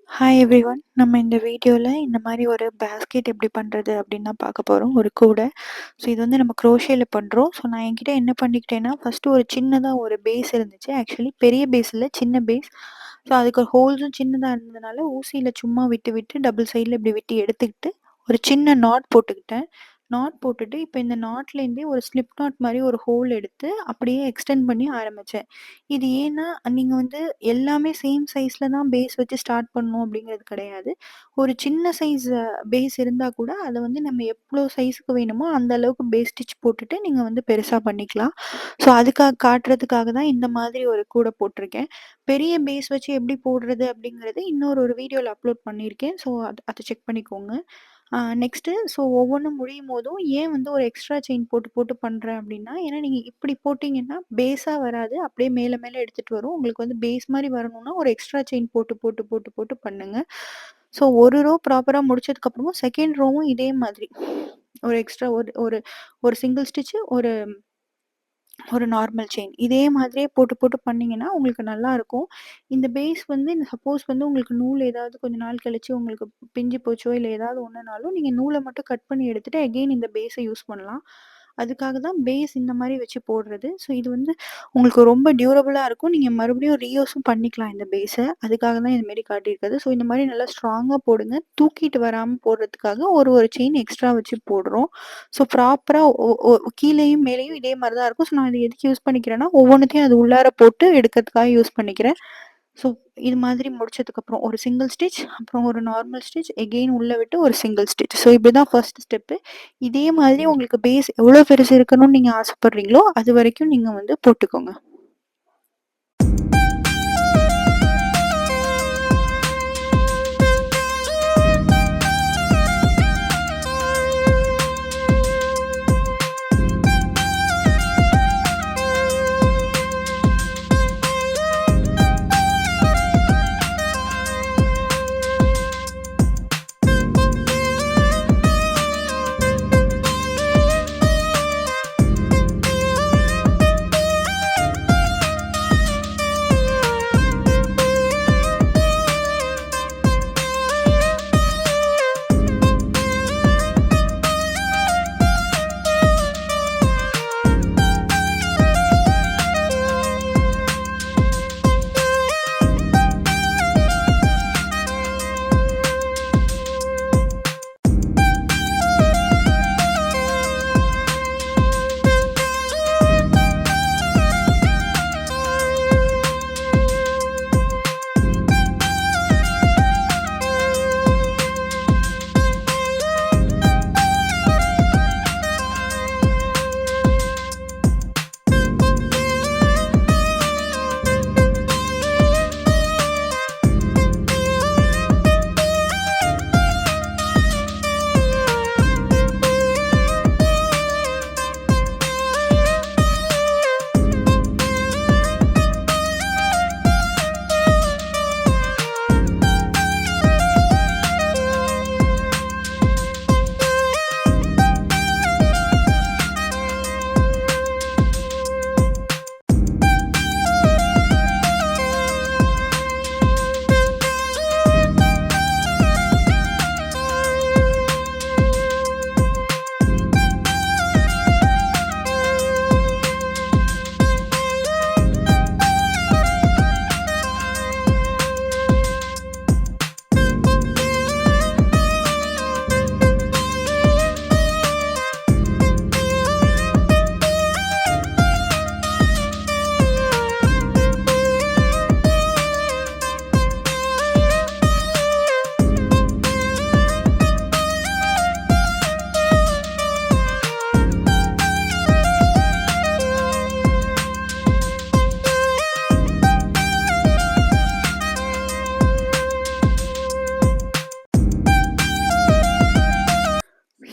Hi everyone. நம்ம இந்த வீடியோல இந்த மாரி ஒரு பேஸ்கெட் எப்படி பண்றது அப்படின்னு தான் பார்க்க போறோம். ஒரு கூடை. ஸோ இது வந்து நம்ம குரோஷேல பண்றோம். ஸோ நான் என்கிட்ட என்ன பண்ணிக்கிட்டேன்னா, ஃபர்ஸ்ட்டு ஒரு சின்னதா ஒரு பேஸ் இருந்துச்சு. ஆக்சுவலி பெரிய பேஸ் இல்ல, சின்ன பேஸ். ஸோ அதுக்கு ஹோல்ஸும் சின்னதா இருந்ததுனால, ஊசியில சும்மா விட்டு விட்டு டபுள் சைட்ல இப்படி வெட்டி எடுத்துக்கிட்டு, ஒரு சின்ன நாட் போட்டுக்கிட்டேன். நாட் போட்டுட்டு, இப்ப இந்த நாட்லேருந்தே ஒரு ஸ்லிப் நாட் மாரி ஒரு ஹோல் எடுத்து, அப்படியே எக்ஸ்டெண்ட் பண்ணி ஆரம்பிச்சேன். இது ஏன்னா, நீங்க வந்து எல்லாமே சேம் சைஸ்ல தான் பேஸ் வச்சு ஸ்டார்ட் பண்ணணும் அப்படிங்கிறது கிடையாது. ஒரு சின்ன சைஸ் பேஸ் இருந்தா கூட, அத வந்து நம்ம எவ்ளோ சைஸ்க்கு வேணுமோ, அந்த அளவுக்கு பேஸ் ஸ்டிச் போட்டுட்டு நீங்க வந்து பெருசா பண்ணிக்கலாம். ஸோ அதுக்காக காட்டுறதுக்காக தான் இந்த மாதிரி ஒரு கூடை போட்டிருக்கேன். பெரிய பேஸ் வச்சு எப்படி போடுறது அப்படிங்கிறது இன்னொரு ஒரு வீடியோல அப்லோட் பண்ணியிருக்கேன். ஸோ அத செக் பண்ணிக்கோங்க. நெக்ஸ்ட்டு ஸோ ஒவ்வொன்னும் முடியும்போதும் ஏன் வந்து ஒரு எக்ஸ்ட்ரா செயின் போட்டு போட்டு பண்றேன் அப்டின்னா, ஏன்னா நீங்க இப்டி போட்டீங்கன்னா பேஸா வராது. அப்டியே மேல மேல எடுத்துட்டு வரும். உங்களுக்கு வந்து பேஸ் மாரி வரணும்னா ஒரு எக்ஸ்ட்ரா செயின் போட்டு போட்டு போட்டு போட்டு பண்ணுங்க. ஸோ ஒரு ரோ ப்ராப்பரா முடிச்சதுக்கப்புறமும் செகண்ட் ரோவும் இதே மாதிரி ஒரு எக்ஸ்ட்ரா ஒரு ஒரு ஒரு சிங்கிள் ஸ்டிட்ச் ஒரு ஒரு நார்மல் செயின். இதே மாதிரியே போட்டு போட்டு பண்ணீங்கன்னா, உங்களுக்கு நல்லாருக்கும். இந்த பேஸ் வந்து சப்போஸ் வந்து உங்களுக்கு நூல் ஏதாவது கொஞ்ச நாள் கழிச்சு உங்களுக்கு பிஞ்சு போச்சோ, இல்ல ஏதாவது ஒண்ணுனாலும், நீங்க நூல மட்டும் கட் பண்ணி எடுத்துட்டு அகெயின் இந்த பேஸ யூஸ் பண்ணலாம். அதுக்காக தான் பேஸ் இந்த மாரி வச்சு போடுறது. ஸோ இது வந்து உங்களுக்கு ரொம்ப டியூரபிளா இருக்கும். நீங்க மறுபடியும் ரீயூஸும் பண்ணிக்கலாம் இந்த பேஸ. அதுக்காக தான் இது மாரி காட்டியிருக்கிறது. ஸோ இந்த மாரி நல்லா ஸ்ட்ராங்கா போடுங்க. தூக்கிட்டு வராம போடுறதுக்காக ஒரு ஒரு செயின் எக்ஸ்ட்ரா வச்சு போடுறோம். ஸோ ப்ராப்பரா ஒ ஒ கீழயும் மேலேயும் இதே மாரி தான் இருக்கும். ஸோ நான் இத எதுக்கு யூஸ் பண்ணிக்கிறேன்னா, ஒவ்வொன்னத்தையும் அது உள்ளார போட்டு எடுக்கிறதுக்காக யூஸ் பண்ணிக்கிறேன். ஸோ இது மாதிரி முடிச்சதுக்கப்புறம் ஒரு சிங்கிள் ஸ்டிட்ச், அப்புறம் ஒரு நார்மல் ஸ்டிட்ச், எகெயின் உள்ள விட்டு ஒரு சிங்கிள் ஸ்டிட்ச். ஸோ இப்படிதான் ஃபர்ஸ்ட் ஸ்டெப்பு. இதே மாதிரி உங்களுக்கு பேஸ் எவ்வளோ பெருசு இருக்கணும்னு நீங்க ஆசைப்படுறீங்களோ, அது வரைக்கும் நீங்க வந்து போட்டுக்கோங்க.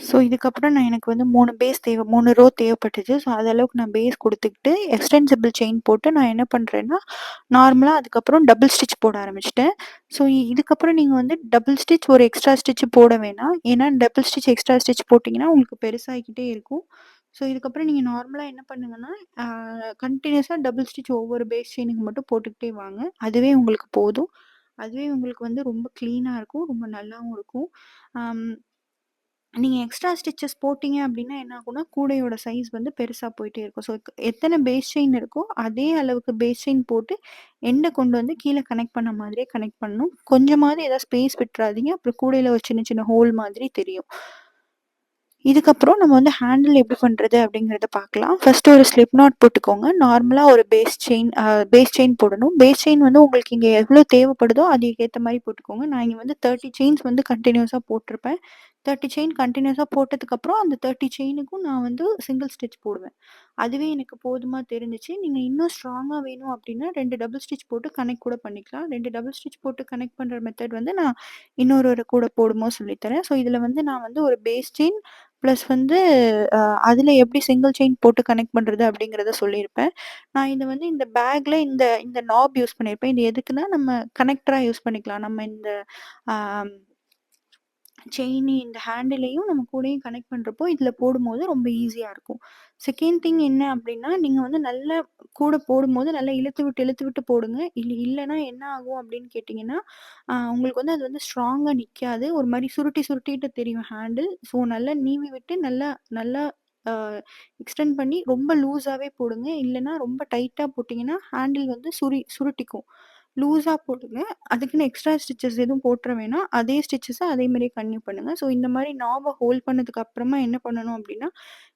ஸோ இதுக்கப்புறம் எனக்கு வந்து 3 ரோ தேவைப்பட்டுச்சு. ஸோ அது அளவுக்கு நான் பேஸ் குடுத்துக்கிட்டு, எக்ஸ்டென்சிபிள் செயின் போட்டு நான் என்ன பண்றேன்னா, நார்மலா அதுக்கப்புறம் டபுள் ஸ்டிட்ச் போட ஆரம்பிச்சுட்டேன். ஸோ இதுக்கப்புறம் நீங்க வந்து டபுள் ஸ்டிட்ச் ஒரு எக்ஸ்ட்ரா ஸ்டிட்ச் போட வேணாம். ஏன்னா டபுள் ஸ்டிட்ச், எக்ஸ்ட்ரா ஸ்டிட்ச் போட்டீங்கன்னா, உங்களுக்கு பெருசாகிக்கிட்டே இருக்கும். ஸோ இதுக்கப்புறம் நீங்க நார்மலா என்ன பண்ணுங்கன்னா, கன்டினியூஸா டபுள் ஸ்டிட்ச் ஒவ்வொரு பேஸ் செயினுக்கு மட்டும் போட்டுக்கிட்டே வாங்க. அதுவே உங்களுக்கு போதும். அதுவே உங்களுக்கு வந்து ரொம்ப கிளீனா இருக்கும். ரொம்ப நல்லாவும் இருக்கும். அம் நீங்க எக்ஸ்ட்ரா ஸ்டிச்சஸ் போட்டீங்க அப்டின்னா என்ன ஆகும்னா, கூடையோட சைஸ் வந்து பெருசா போயிட்டே இருக்கும். ஸோ எத்தன பேஸ் செயின் இருக்கோ, அதே அளவுக்கு பேஸ் செயின் போட்டு எண்ட கொண்டு வந்து கீழ கனெக்ட் பண்ண மாதிரியே கனெக்ட் பண்ணணும். கொஞ்சமாவது ஏதாவது ஸ்பேஸ் விட்றாதீங்க. அப்புறம் கூடையில ஒரு சின்ன சின்ன ஹோல் மாதிரி தெரியும். இதுக்கப்புறம் நம்ம வந்து ஹேண்டில் எப்படி பண்றது அப்படிங்கிறத பார்க்கலாம். ஃபர்ஸ்ட் ஒரு ஸ்லிப் நாட் போட்டுக்கோங்க. நார்மலா ஒரு பேஸ் செயின் போடணும். பேஸ் செயின் வந்து உங்களுக்கு இங்க எவ்வளோ தேவைப்படுதோ அதுக்கேத்த மாரி போட்டுக்கோங்க. நான் இங்க வந்து 30 செயின்ஸ் வந்து கன்டினியூஸா போட்டிருப்பேன். 30 செயின் கன்டினியூஸா போட்டதுக்கப்புறம் அந்த 30 செயினுக்கும் நான் வந்து சிங்கிள் ஸ்டிச் போடுவேன். அதுவே எனக்கு போதுமா தெரிஞ்சுச்சு. நீங்க இன்னும் ஸ்ட்ராங்கா வேணும் அப்படின்னா 2 டபுள் ஸ்டிச் போட்டு கனெக்ட் கூட பண்ணிக்கலாம். 2 டபுள் ஸ்டிச் போட்டு கனெக்ட் பண்ற மெத்தட் வந்து நான் ஒரு கூட போடும்போது சொல்லி தரேன். ஸோ இதுல வந்து நான் வந்து ஒரு பேஸ் செயின் பிளஸ் வந்து அ அதில எப்படி சிங்கிள் செயின் போட்டு கனெக்ட் பண்றது அப்படிங்கிறத சொல்லியிருப்பேன். நான் இத வந்து இந்த பேக்ல இந்த இந்த நாப் யூஸ் பண்ணியிருப்பேன். இது எதுக்குன்னா, நம்ம கனெக்டரா யூஸ் பண்ணிக்கலாம். நம்ம இந்த ஆ செயினி இந்த ஹேண்டிலையும் நம்ம கூடயும் கனெக்ட் பண்றப்போ, இதில போடும்போது ரொம்ப ஈஸியா இருக்கும். செகண்ட் திங் என்ன அப்டின்னா, நீங்க வந்து நல்லா கூட போடும்போது நல்லா இழுத்து விட்டு போடுங்க. இல்லன்னா என்ன ஆகும் அப்டின்னு கேட்டீங்கன்னா, உங்களுக்கு வந்து அது வந்து ஸ்ட்ராங்கா நிக்காது. ஒரு மாரி சுருட்டிட்டு தெரியும் ஹேண்டில். ஸோ நல்லா நீவி விட்டு நல்லா நல்லா அ எக்ஸ்டெண்ட் பண்ணி ரொம்ப லூஸாவே போடுங்க. இல்லன்னா ரொம்ப டைட்டா போட்டீங்கன்னா, ஹேண்டில் வந்து சுருட்டிக்கும். லூஸா போடுங்க. அதுக்குன்னு எக்ஸ்ட்ரா ஸ்டிச்சஸ் எதுவும் போட்ற வேணாம். அதே ஸ்டிச்சஸ அதே மாரியே கன்டின்யூ பண்ணுங்க. ஸோ இந்த மாரி நாப ஹோல்ட் பண்ணதுக்கு அப்புறமா என்ன பண்ணணும் அப்டின்னா,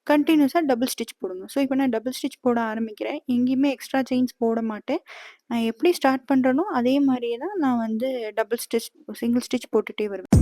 கன்டினியூஸா டபுள் ஸ்டிச் போடுங்க. ஸோ இப்ப நான் டபுள் ஸ்டிச் போட ஆரம்பிக்கிறேன். எங்கேயுமே எக்ஸ்ட்ரா செயின்ஸ் போட மாட்டேன். நான் எப்படி ஸ்டார்ட் பண்றேனோ, அதே மாரியே தான் நான் வந்து சிங்கிள் ஸ்டிச் போட்டுட்டே வருவேன்.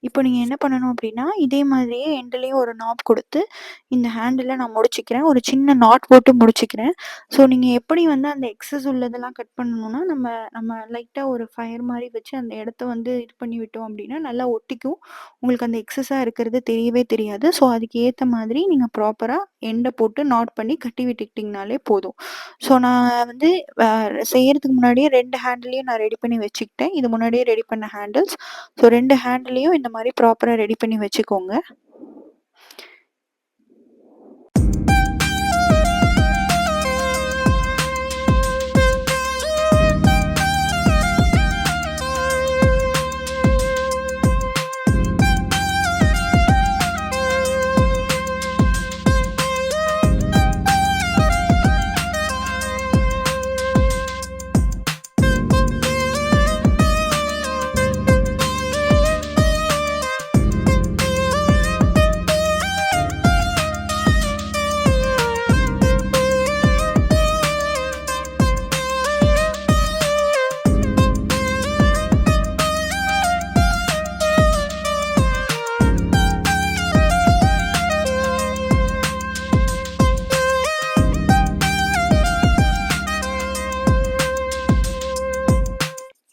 இப்போ நீங்க என்ன பண்ணணும் அப்டின்னா, இதே மாதிரியே எண்டுலயும் ஒரு நாப் குடுத்து, இந்த ஹேண்டில நான் முடிச்சுக்கிறேன். ஒரு சின்ன நாட் போட்டு முடிச்சுக்கிறேன். ஸோ நீங்க எப்படி வந்து அந்த எக்ஸஸ் உள்ளதெல்லாம் கட் பண்ணணும்னா, நம்ம நம்ம லைட்டா ஒரு ஃபயர் மாரி வச்சு அந்த இடத்த வந்து இது பண்ணி விட்டோம் அப்டின்னா, நல்லா ஒட்டிக்கும். உங்களுக்கு அந்த எக்ஸஸா இருக்கிறது தெரியவே தெரியாது. ஸோ அதுக்கு ஏத்த மாதிரி நீங்க ப்ராப்பரா எண்ட போட்டு நாட் பண்ணி கட்டி விட்டுக்கிட்டீங்கனாலே போதும். ஸோ நான் வந்து அ செய்யறதுக்கு முன்னாடியே 2 ஹேண்டிலயும் நான் ரெடி பண்ணி வச்சுக்கிட்டேன். இது முன்னாடியே ரெடி பண்ண ஹேண்டில்ஸ். ஸோ 2 ஹேண்ட்லயும் இந்த மாரி ப்ராப்பரா ரெடி பண்ணி வச்சுக்கோங்க.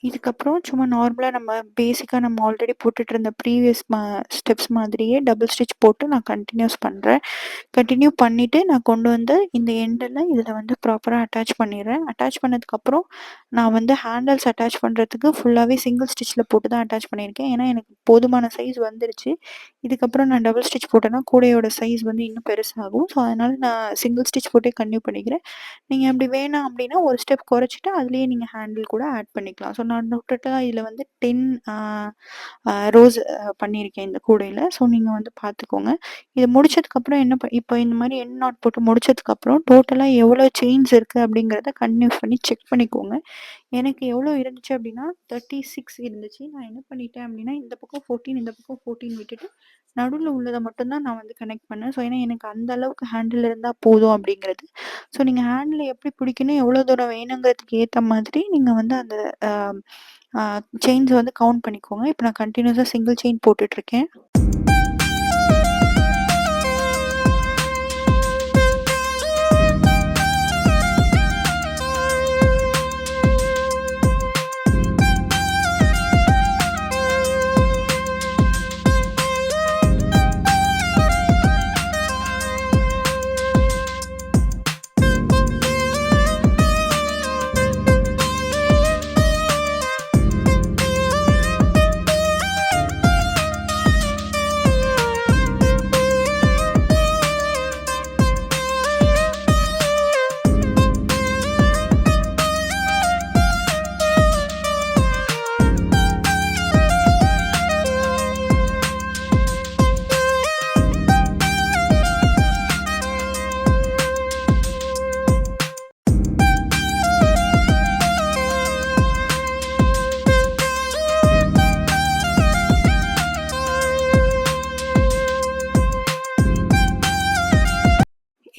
இதுக்கப்புறம் சும்மா நார்மலா நம்ம பேசிக்கா நம்ம ஆல்ரெடி போட்டுட்டு இருந்த ப்ரீவியஸ் ஸ்டெப்ஸ் மாதிரியே டபுள் ஸ்டிச் போட்டு நான் கன்டினியூஸ் பண்றேன். கன்டின்யூ பண்ணிட்டு நான் கொண்டு வந்து இந்த எண்டுல இதில வந்து ப்ராப்பரா அட்டாச் பண்ணிடுறேன். அட்டாச் பண்ணதுக்கப்புறம் நான் வந்து ஹேண்டில்ஸ் அட்டாச் பண்றதுக்கு ஃபுல்லாவே சிங்கிள் ஸ்டிச்ல போட்டு தான் அட்டாச் பண்ணியிருக்கேன். ஏன்னா எனக்கு போதுமான சைஸ் வந்துருச்சு. இதுக்கப்புறம் நான் டபுள் ஸ்டிச் போட்டேன்னா கூடையோட சைஸ் வந்து இன்னும் பெருசாகும். ஸோ அதனால நான் சிங்கிள் ஸ்டிச் போட்டே கன்டின்யூ பண்ணிக்கிறேன். நீங்க அப்படி வேணாம் அப்படின்னா, ஒரு ஸ்டெப் குறைச்சுட்டு அதிலேயே நீங்க ஹேண்டில் கூட ஆட் பண்ணிக்கலாம். ஸோ நான் டோட்டலா இதில வந்து 10 ரோஸ் பண்ணியிருக்கேன் இந்த கூடையில. ஸோ நீங்க வந்து பார்த்துக்கோங்க. இது முடிச்சதுக்கப்புறம் என்ன இப்போ இந்த மாரி எண்ட் நாட் போட்டு முடிச்சதுக்கப்புறம் டோட்டலா எவ்வளோ செயின்ஸ் இருக்கு அப்படிங்கிறத கன்டினியூஸ் பண்ணி செக் பண்ணிக்கோங்க. எனக்கு எவ்வளோ இருந்துச்சு அப்படின்னா 36 இருந்துச்சு. நான் என்ன பண்ணிட்டேன் அப்படின்னா, இந்த பக்கம் 14 இந்த பக்கம் 14 விட்டுட்டு, நடுவுல உள்ளத மட்டும் தான் நான் வந்து கனெக்ட் பண்ணேன். ஸோ ஏன்னா எனக்கு அந்த அளவுக்கு ஹேண்டில் இருந்தா போதும் அப்படிங்கிறது. ஸோ நீங்க ஹேண்டில் எப்படி பிடிக்கணும், எவ்வளோ தூரம் வேணுங்கிறதுக்கு ஏத்த மாதிரி நீங்க வந்து அந்த அ அ செயின்ஸ் வந்து கவுண்ட் பண்ணிக்கோங்க. இப்போ நான் கன்டினியூஸா சிங்கிள் செயின் போட்டுட்ருக்கேன்.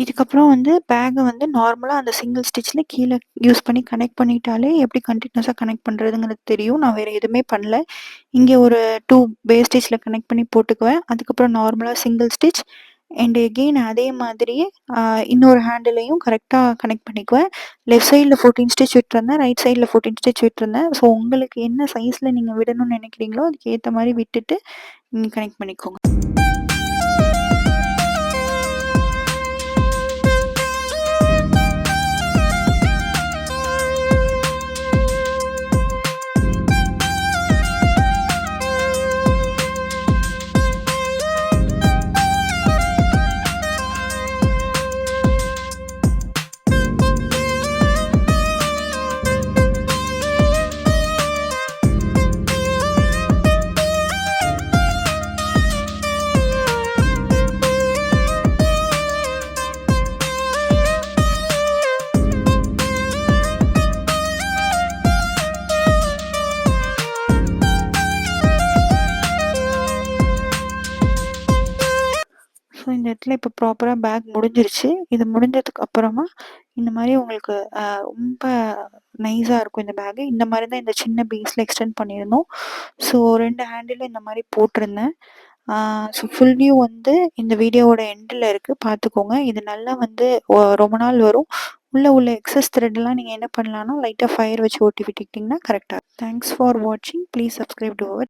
இதுக்கப்புறம் வந்து பேக்க வந்து நார்மலா அந்த சிங்கிள் ஸ்டிச்ல கீழ யூஸ் பண்ணி கனெக்ட் பண்ணிட்டாலே எப்படி கன்டினியூஸா கனெக்ட் பண்றதுங்கிறது தெரியும். நான் வேற எதுவுமே பண்ணல. இங்க ஒரு 2 பேஸ் ஸ்டிச்ல கனெக்ட் பண்ணி போட்டுக்குவேன். அதுக்கப்புறம் நார்மலா சிங்கிள் ஸ்டிச் அண்ட் எகெயின் அதே மாதிரியே இன்னொரு ஹேண்டிலையும் கரெக்ட்டா கனெக்ட் பண்ணிக்குவேன். லெஃப்ட் சைட்ல 14 ஸ்டிச் விட்டுருந்தேன். ரைட் சைட்ல 14 ஸ்டிச் விட்டுருந்தேன். ஸோ உங்களுக்கு என்ன சைஸ்ல நீங்க விடணும்னு நினைக்கிறீங்களோ, அதுக்கு ஏத்த மாரி விட்டுட்டு நீங்க கனெக்ட் பண்ணிக்கோங்க. ஸோ இந்த இடத்துல இப்போ ப்ராப்பரா பேக் முடிஞ்சிருச்சு. இது முடிஞ்சதுக்கு அப்புறமா இந்த மாரி உங்களுக்கு ரொம்ப நைஸா இருக்கும் இந்த பேகு. இந்த மாரி தான் இந்த சின்ன பீஸ்ல எக்ஸ்டெண்ட் பண்ணியிருந்தோம். ஸோ 2 ஹேண்டிலும் இந்த மாரி போட்டிருந்தேன். ஸோ ஃபுல் வியூ வந்து இந்த வீடியோவோட எண்டுல இருக்கு பார்த்துக்கோங்க. இது நல்லா வந்து ரொம்ப நாள் வரும். உள்ள எக்ஸஸ் த்ரெட்லாம் நீங்க என்ன பண்ணலாம்னா, லைட்டா ஃபயர் வச்சு ஒட்டி விட்டுக்கிட்டீங்கன்னா கரெக்ட்டா இருக்கும். தேங்க்ஸ் ஃபார் வாட்சிங். Please subscribe to our